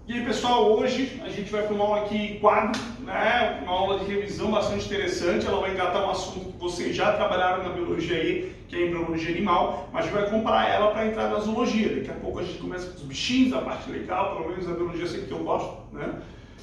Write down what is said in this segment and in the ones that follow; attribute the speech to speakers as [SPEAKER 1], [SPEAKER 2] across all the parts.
[SPEAKER 1] E aí pessoal, hoje a gente vai para uma aula aqui quadro, né? Uma aula de revisão bastante interessante. Ela vai engatar um assunto que vocês já trabalharam na biologia aí, que é a embriologia animal, mas a gente vai comparar ela para entrar na zoologia. Daqui a pouco a gente começa com os bichinhos, a parte legal, pelo menos a biologia sempre que eu gosto, né?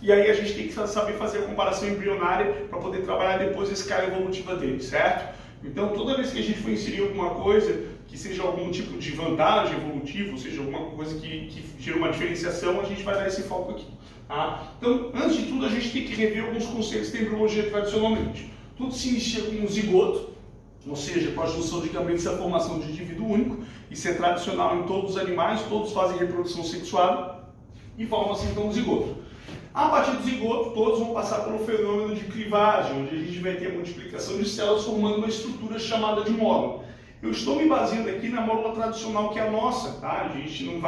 [SPEAKER 1] E aí a gente tem que saber fazer a comparação embrionária para poder trabalhar depois a escala evolutiva dele, certo? Então toda vez que a gente for inserir alguma coisa que seja algum tipo de vantagem evolutiva, ou seja, alguma coisa que gere uma diferenciação, a gente vai dar esse foco aqui. Tá? Então, antes de tudo, a gente tem que rever alguns conceitos da embriologia tradicionalmente. Tudo se inicia com um zigoto, ou seja, com a junção de gametos e a formação de indivíduo único. Isso é tradicional em todos os animais, todos fazem reprodução sexuada e formam-se então um zigoto. A partir do zigoto, todos vão passar pelo fenômeno de clivagem, onde a gente vai ter a multiplicação de células formando uma estrutura chamada de módulo. Eu estou me baseando aqui na módula tradicional que é a nossa, tá? A gente não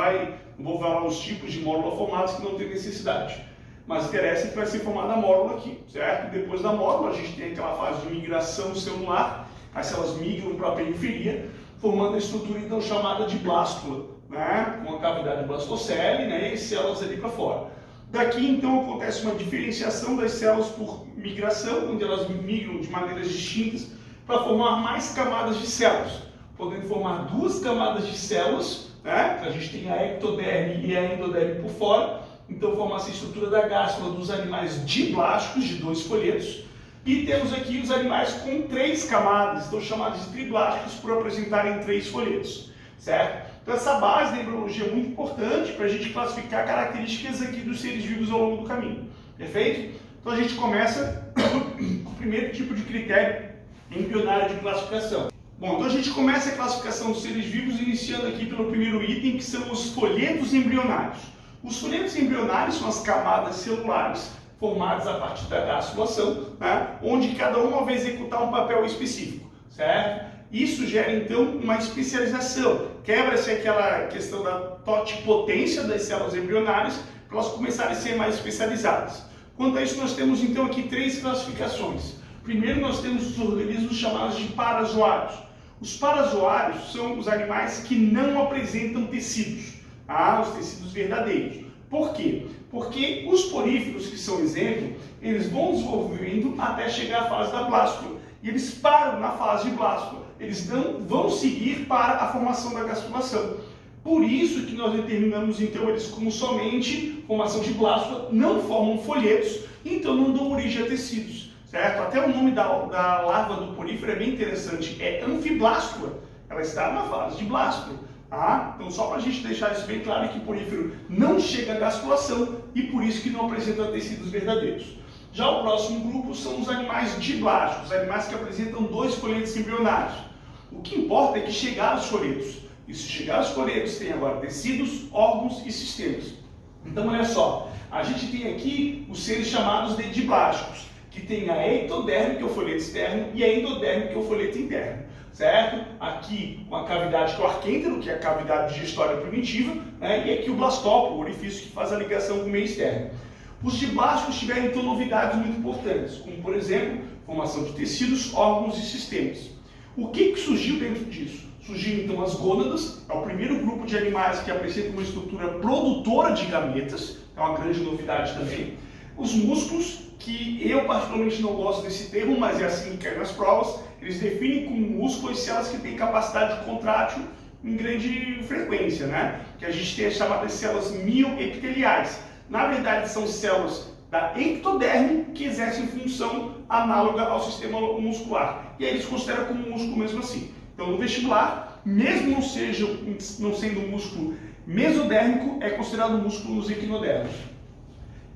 [SPEAKER 1] vou falar os tipos de módula formados que não tem necessidade. Mas interessa que vai ser formada a módula aqui, certo? Depois da módula a gente tem aquela fase de migração celular, as células migram para a periferia, formando a estrutura então chamada de blástula, né? Com a cavidade blastocele, né? E células ali para fora. Daqui então acontece uma diferenciação das células por migração, onde elas migram de maneiras distintas para formar mais camadas de células, podendo formar duas camadas de células, né? A gente tem a ectoderme e a endoderme por fora, então forma essa estrutura da gástrula dos animais diblásticos, de 2 folhetos, e temos aqui os animais com 3 camadas, então chamados de triblásticos por apresentarem 3 folhetos, certo? Então essa base da embriologia é muito importante para a gente classificar características aqui dos seres vivos ao longo do caminho, perfeito? Então a gente começa com o primeiro tipo de critério embrionário de classificação. Bom, então a gente começa a classificação dos seres vivos iniciando aqui pelo primeiro item, que são os folhetos embrionários. Os folhetos embrionários são as camadas celulares formadas a partir da gastrulação, né, onde cada uma vai executar um papel específico, certo? Isso gera então uma especialização, quebra-se aquela questão da totipotência das células embrionárias para elas começarem a ser mais especializadas. Quanto a isso, nós temos então aqui 3 classificações. Primeiro nós temos os organismos chamados de parazoários. Os parazoários são os animais que não apresentam tecidos, tá? Os tecidos verdadeiros. Por quê? Porque os poríferos, que são exemplo, eles vão desenvolvendo até chegar à fase da blástula. E eles param na fase de blástula. Eles não vão seguir para a formação da gastrulação. Por isso que nós determinamos então eles como somente formação de blástula, não formam folhetos, então não dão origem a tecidos. Certo? Até o nome da larva do porífero é bem interessante, é anfiblástula, ela está na fase de blástula. Tá? Então só para a gente deixar isso bem claro que o porífero não chega à gastrulação e por isso que não apresenta tecidos verdadeiros. Já o próximo grupo são os animais diblásticos, os animais que apresentam 2 folhetos embrionários. O que importa é que chegar aos folhetos. E se chegar aos folhetos tem agora tecidos, órgãos e sistemas. Então olha só, a gente tem aqui os seres chamados de diblásticos, que tem a ectoderme, que é o folheto externo, e a endoderme, que é o folheto interno, certo? Aqui com a cavidade cloarquêntero, que é a cavidade digestória primitiva, né? E aqui o blastópolo, o orifício que faz a ligação com o meio externo. Os diblásticos tiveram então novidades muito importantes, como por exemplo, formação de tecidos, órgãos e sistemas. O que surgiu dentro disso? Surgiram então as gônadas, é o primeiro grupo de animais que apresenta uma estrutura produtora de gametas, é uma grande novidade também. Os músculos, que eu particularmente não gosto desse termo, mas é assim que cai nas provas, eles definem como músculo as células que têm capacidade contrátil em grande frequência, né? Que a gente tem as chamadas células mioepiteliais. Na verdade, são células da ectoderme que exercem função análoga ao sistema muscular. E aí eles consideram como músculo mesmo assim. Então, no vestibular, mesmo não sendo um músculo mesodérmico, é considerado um músculo nos equinodermos.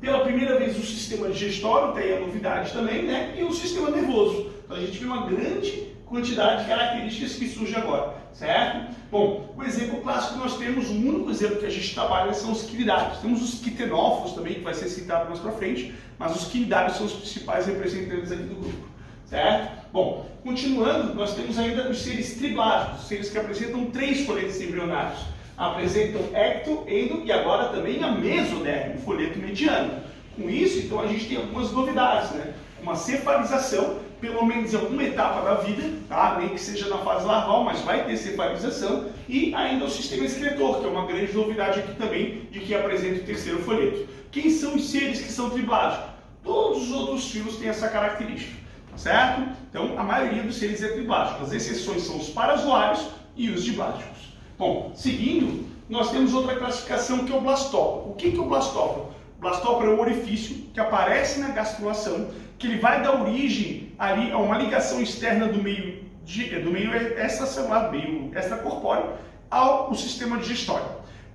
[SPEAKER 1] Pela primeira vez o sistema digestório, tem a novidade também, né? E o sistema nervoso. Então a gente vê uma grande quantidade de características que surgem agora, certo? Bom, o exemplo clássico que nós temos, o único exemplo que a gente trabalha são os quinidários. Temos os quitenófilos também, que vai ser citado mais pra frente, mas os quinidários são os principais representantes aqui do grupo, certo? Bom, continuando, nós temos ainda os seres triblásticos, seres que apresentam 3 folhetos embrionários. Apresentam ecto, endo e agora também a mesoderme, o folheto mediano. Com isso, então, a gente tem algumas novidades, né? Uma cefalização, pelo menos em alguma etapa da vida, tá? Nem que seja na fase larval, mas vai ter cefalização, e ainda o sistema excretor, que é uma grande novidade aqui também, de que apresenta o terceiro folheto. Quem são os seres que são triblágicos? Todos os outros filos têm essa característica, tá certo? Então, a maioria dos seres é triblágico. As exceções são os parazoários e os diblágicos. Bom, seguindo, nós temos outra classificação que é o blastóporo. O que é o blastóporo? O blastóporo é um orifício que aparece na gastrulação, que ele vai dar origem ali a uma ligação externa do meio extracelular, do meio extracorpóreo, ao sistema digestório.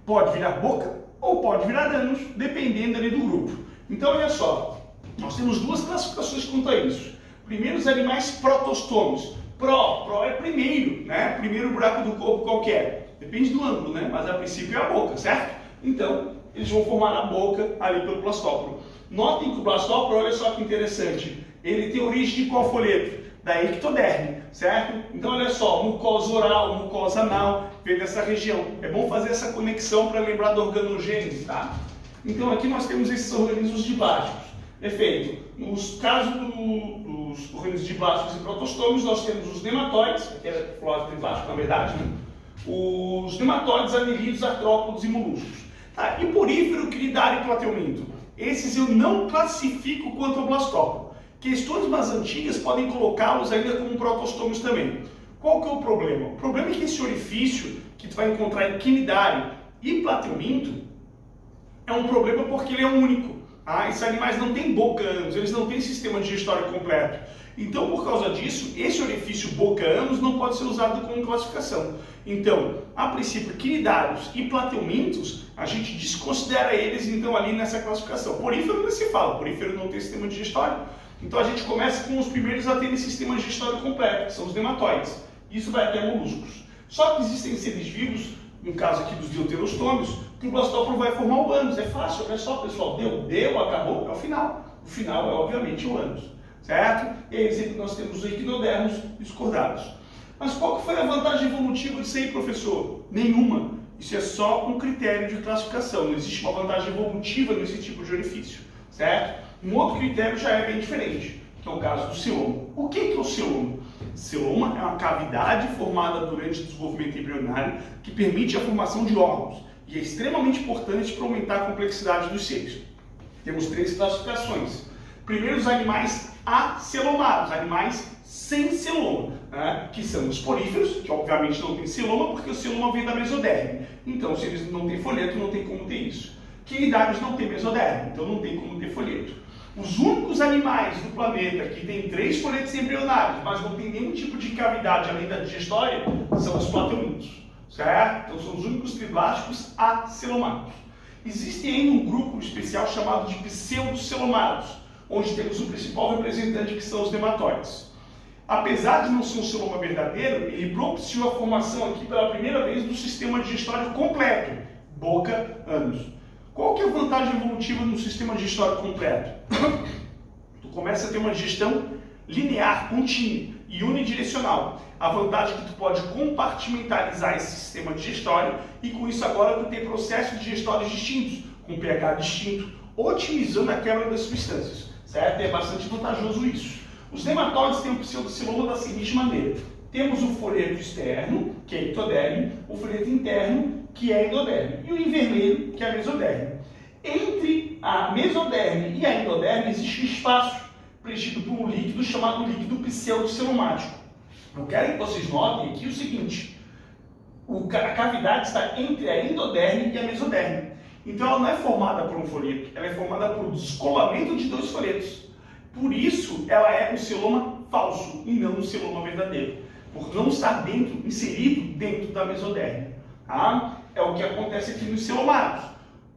[SPEAKER 1] Pode virar boca ou pode virar ânus, dependendo ali do grupo. Então, olha só, nós temos duas classificações quanto a isso. Primeiro, os animais protostômicos. Pro é primeiro, né? Primeiro buraco do corpo qualquer. Depende do ângulo, né? Mas a princípio é a boca, certo? Então, eles vão formar a boca ali pelo blastóporo. Notem que o blastóporo, olha só que interessante, ele tem origem de qual folheto? Da ectoderme, certo? Então, olha só, mucosa oral, mucosa anal, vem dessa região. É bom fazer essa conexão para lembrar da organogênese, tá? Então, aqui nós temos esses organismos diblágicos. Efeito, nos casos dos organismos diblágicos e protostômicos, nós temos os nematóides, aqui é flora triblágico, na verdade, né? Os nematóides, anelídeos, artrópodes e moluscos. Tá? E porífero, cnidário e plateuminto? Esses eu não classifico quanto ao blastóporo. Questões mais antigas podem colocá-los ainda como protostômicos também. Qual que é o problema? O problema é que esse orifício que tu vai encontrar em cnidário e plateuminto é um problema porque ele é único. Esses animais não têm boca-ânus, eles não têm sistema digestório completo. Então, por causa disso, esse orifício boca-ânus não pode ser usado como classificação. Então, a princípio, cnidários e plateumintos, a gente desconsidera eles, então, ali nessa classificação. Porífero não se fala, porífero não tem sistema digestório. Então, a gente começa com os primeiros a terem sistema digestório completo, que são os nematóides. Isso vai até moluscos. Só que existem seres vivos, no caso aqui dos deuterostômios, que o blastóporo vai formar o ânus. É fácil, olha só, pessoal, deu, acabou, é o final. O final é, obviamente, o ânus, certo? E aí sempre nós temos os equinodermos e os cordados. Mas qual que foi a vantagem evolutiva disso aí, professor? Nenhuma. Isso é só um critério de classificação. Não existe uma vantagem evolutiva nesse tipo de orifício, certo? Um outro critério já é bem diferente, que é o caso do celoma. O que é o celoma? Celoma é uma cavidade formada durante o desenvolvimento embrionário que permite a formação de órgãos e é extremamente importante para aumentar a complexidade dos seres. Temos três classificações. Primeiro, os animais acelomados, animais sem celoma, né? Que são os poríferos, que obviamente não tem celoma porque o celoma vem da mesoderme. Então, se eles não têm folheto, não tem como ter isso. Quinidários não tem mesoderme, então não tem como ter folheto. Os únicos animais do planeta que têm 3 folhetos embrionários, mas não tem nenhum tipo de cavidade além da digestória, são os plateumintos, certo? Então são os únicos triblásticos acelomados. Existe ainda um grupo especial chamado de pseudocelomados, onde temos o principal representante que são os nematóides. Apesar de não ser um celoma verdadeiro, ele propiciou a formação aqui pela primeira vez do sistema digestório completo, boca, ânus. Qual que é a vantagem evolutiva no sistema digestório completo? Tu começa a ter uma digestão linear, contínua e unidirecional. A vantagem é que tu pode compartimentalizar esse sistema digestório e com isso agora tu tem processos digestórios distintos, com pH distinto, otimizando a quebra das substâncias, certo? É bastante vantajoso isso. Os nematóides têm o pseudoceloma da seguinte maneira. Temos o folheto externo, que é ectoderme, o folheto interno, que é endoderme, e o em vermelho, que é a mesoderme. Entre a mesoderme e a endoderme existe um espaço preenchido por um líquido chamado líquido pseudocelomático. Eu quero que vocês notem aqui o seguinte, a cavidade está entre a endoderme e a mesoderme. Então ela não é formada por um folheto, ela é formada por descolamento de 2 folhetos. Por isso ela é um celoma falso e não um celoma verdadeiro, por não estar inserido dentro da mesoderme. Tá? É o que acontece aqui nos celomados.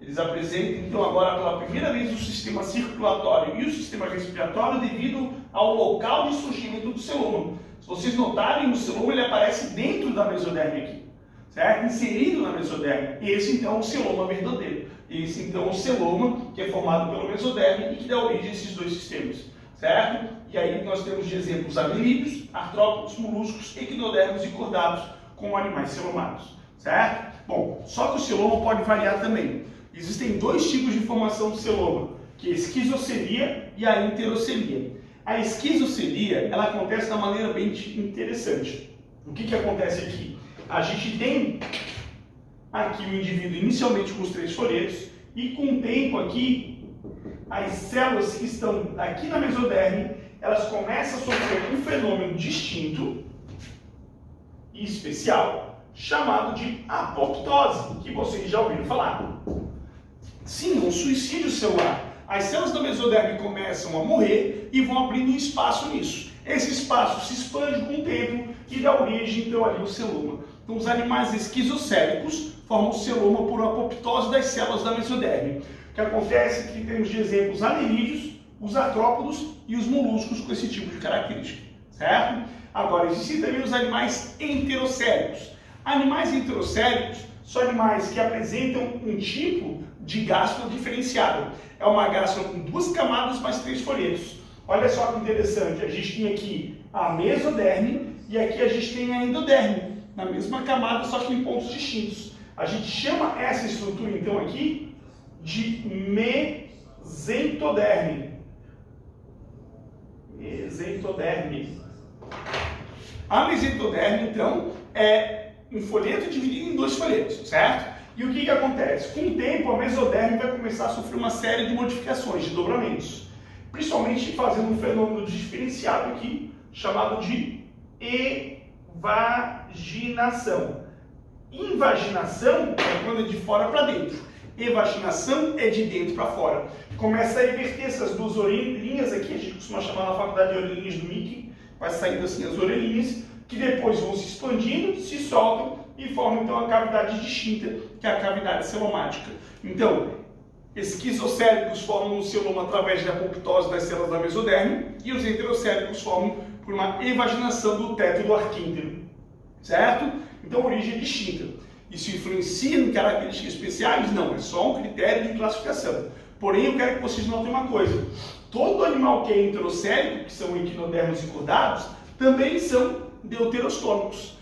[SPEAKER 1] Eles apresentam, então, agora pela primeira vez o sistema circulatório e o sistema respiratório devido ao local de surgimento do celoma. Se vocês notarem, o celoma ele aparece dentro da mesoderme aqui, certo? Inserido na mesoderme. Esse, então, é o celoma verdadeiro. Esse, então, é o celoma que é formado pelo mesoderme e que dá origem a esses 2 sistemas, certo? E aí nós temos de exemplos anelídeos, artrópodes, moluscos, equinodermos e cordados como animais celomados. Certo? Bom, só que o celoma pode variar também. Existem 2 tipos de formação do celoma, que é a esquizocelia e a enterocelia. A esquizocelia, ela acontece de uma maneira bem interessante. O que acontece aqui? A gente tem aqui o indivíduo inicialmente com os 3 folhetos e com o tempo aqui, as células que estão aqui na mesoderme, elas começam a sofrer um fenômeno distinto e especial, chamado de apoptose, que vocês já ouviram falar. Sim, um suicídio celular. As células da mesoderme começam a morrer e vão abrindo um espaço nisso. Esse espaço se expande com o tempo e dá origem, então, ali ao celoma. Então, os animais esquizocélicos formam o celoma por apoptose das células da mesoderme. O que acontece é que temos de exemplos anerídeos, os artrópodos e os moluscos com esse tipo de característica, certo? Agora, existem também os animais enterocélicos. Animais enterocélicos são animais que apresentam um tipo de gástrula diferenciado. É uma gástrula com 2 camadas mais 3 folhetos. Olha só que interessante, a gente tem aqui a mesoderme e aqui a gente tem a endoderme, na mesma camada, só que em pontos distintos. A gente chama essa estrutura, então, aqui de mesentoderme. Mesentoderme. A mesentoderme, então, é um folheto dividido em 2 folhetos, certo? E o que acontece? Com o tempo, a mesoderme vai começar a sofrer uma série de modificações, de dobramentos. Principalmente fazendo um fenômeno diferenciado aqui, chamado de evaginação. Invaginação é quando é de fora para dentro. Evaginação é de dentro para fora. Começa a inverter essas 2 orelhinhas aqui, a gente costuma chamar na faculdade de orelhinhas do Mickey, vai saindo assim as orelhinhas, que depois vão se expandindo, se soltam e formam então a cavidade distinta, que é a cavidade celomática. Então, esquizocélicos formam o celoma através da apoptose das células da mesoderme e os enterocélicos formam por uma evaginação do teto do arquíntero, certo? Então, a origem é distinta. Isso influencia em características especiais? Não, é só um critério de classificação. Porém, eu quero que vocês notem uma coisa. Todo animal que é enterocélico, que são equinodermos encordados, também são deuterostômicos.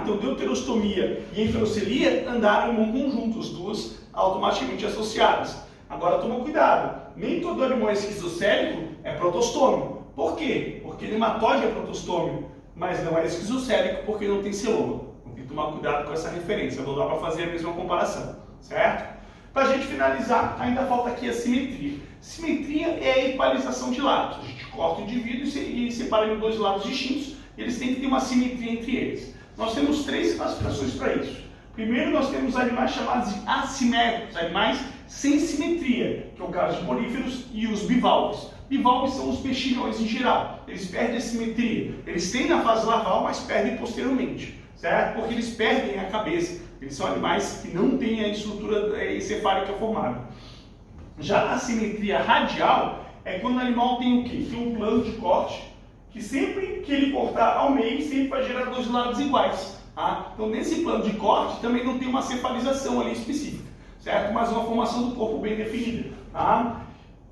[SPEAKER 1] Então, deuterostomia e enterocelia andaram em um conjunto, as 2 automaticamente associadas. Agora, toma cuidado. Nem todo animal esquizocélico é protostômico. Por quê? Porque nematóide é protostômico, mas não é esquizocélico porque não tem celoma. Tem que tomar cuidado com essa referência. Não dá para fazer a mesma comparação, certo? Para a gente finalizar, ainda falta aqui a simetria. Simetria é a equalização de lados. A gente corta o indivíduo e separa em 2 lados distintos. Eles têm que ter uma simetria entre eles. Nós temos 3 classificações para isso. Primeiro, nós temos animais chamados de assimétricos, animais sem simetria, que é o caso de poríferos e os bivalves. Bivalves são os mexilhões em geral. Eles perdem a simetria. Eles têm na fase larval, mas perdem posteriormente, certo? Porque eles perdem a cabeça. Eles são animais que não têm a estrutura encefálica formada. Já a simetria radial é quando o animal tem o quê? Tem um plano de corte que sempre que ele cortar ao meio, sempre vai gerar 2 lados iguais. Então, nesse plano de corte, também não tem uma cefalização ali específica, certo? Mas uma formação do corpo bem definida.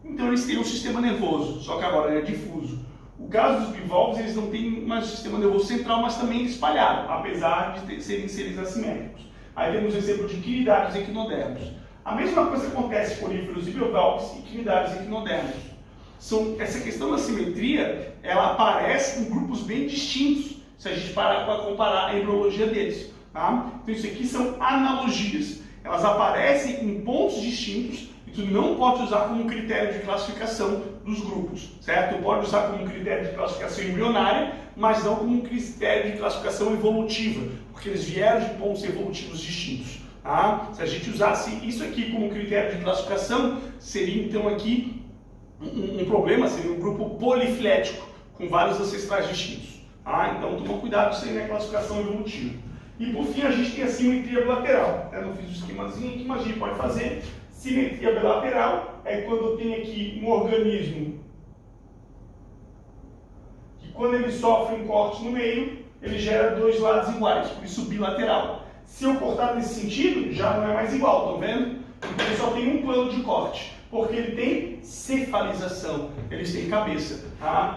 [SPEAKER 1] Então, eles têm um sistema nervoso, só que agora ele é difuso. O caso dos bivalves, eles não têm um sistema nervoso central, mas também espalhado, apesar de serem seres assimétricos. Aí temos o exemplo de quinidários e equinodermos. A mesma coisa acontece com poríferos e bivalves e quinidários e equinodermos. Essa questão da simetria, ela aparece em grupos bem distintos, se a gente parar para comparar a embriologia deles. Então isso aqui são analogias. Elas aparecem em pontos distintos e tu não pode usar como critério de classificação dos grupos, certo? Tu pode usar como critério de classificação embrionária, mas não como critério de classificação evolutiva, porque eles vieram de pontos evolutivos distintos. Se a gente usasse isso aqui como critério de classificação, seria então aqui um problema, seria um grupo polifilético, com vários ancestrais distintos. Então toma cuidado, isso aí não é classificação evolutiva. E por fim a gente tem a simetria bilateral. Eu não fiz o esquemazinho aqui, mas a gente pode fazer. Simetria bilateral é quando tem aqui um organismo que, quando ele sofre um corte no meio, ele gera 2 lados iguais, por isso bilateral. Se eu cortar nesse sentido, já não é mais igual, estão vendo? Então ele só tem um plano de corte, porque ele tem cefalização, eles têm cabeça.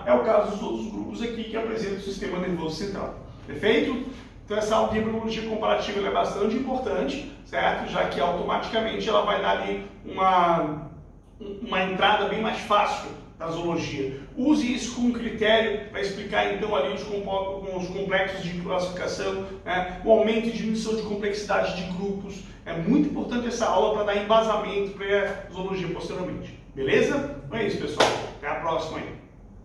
[SPEAKER 1] É o caso dos outros grupos aqui que apresentam o sistema nervoso central. Perfeito? Então essa aula de embriologia comparativa é bastante importante, certo? Já que automaticamente ela vai dar ali uma entrada bem mais fácil da zoologia. Use isso como critério para explicar então ali os complexos de classificação, né? O aumento e diminuição de complexidade de grupos. É muito importante essa aula para dar embasamento para a zoologia posteriormente. Beleza? Então é isso, pessoal. Até a próxima aí.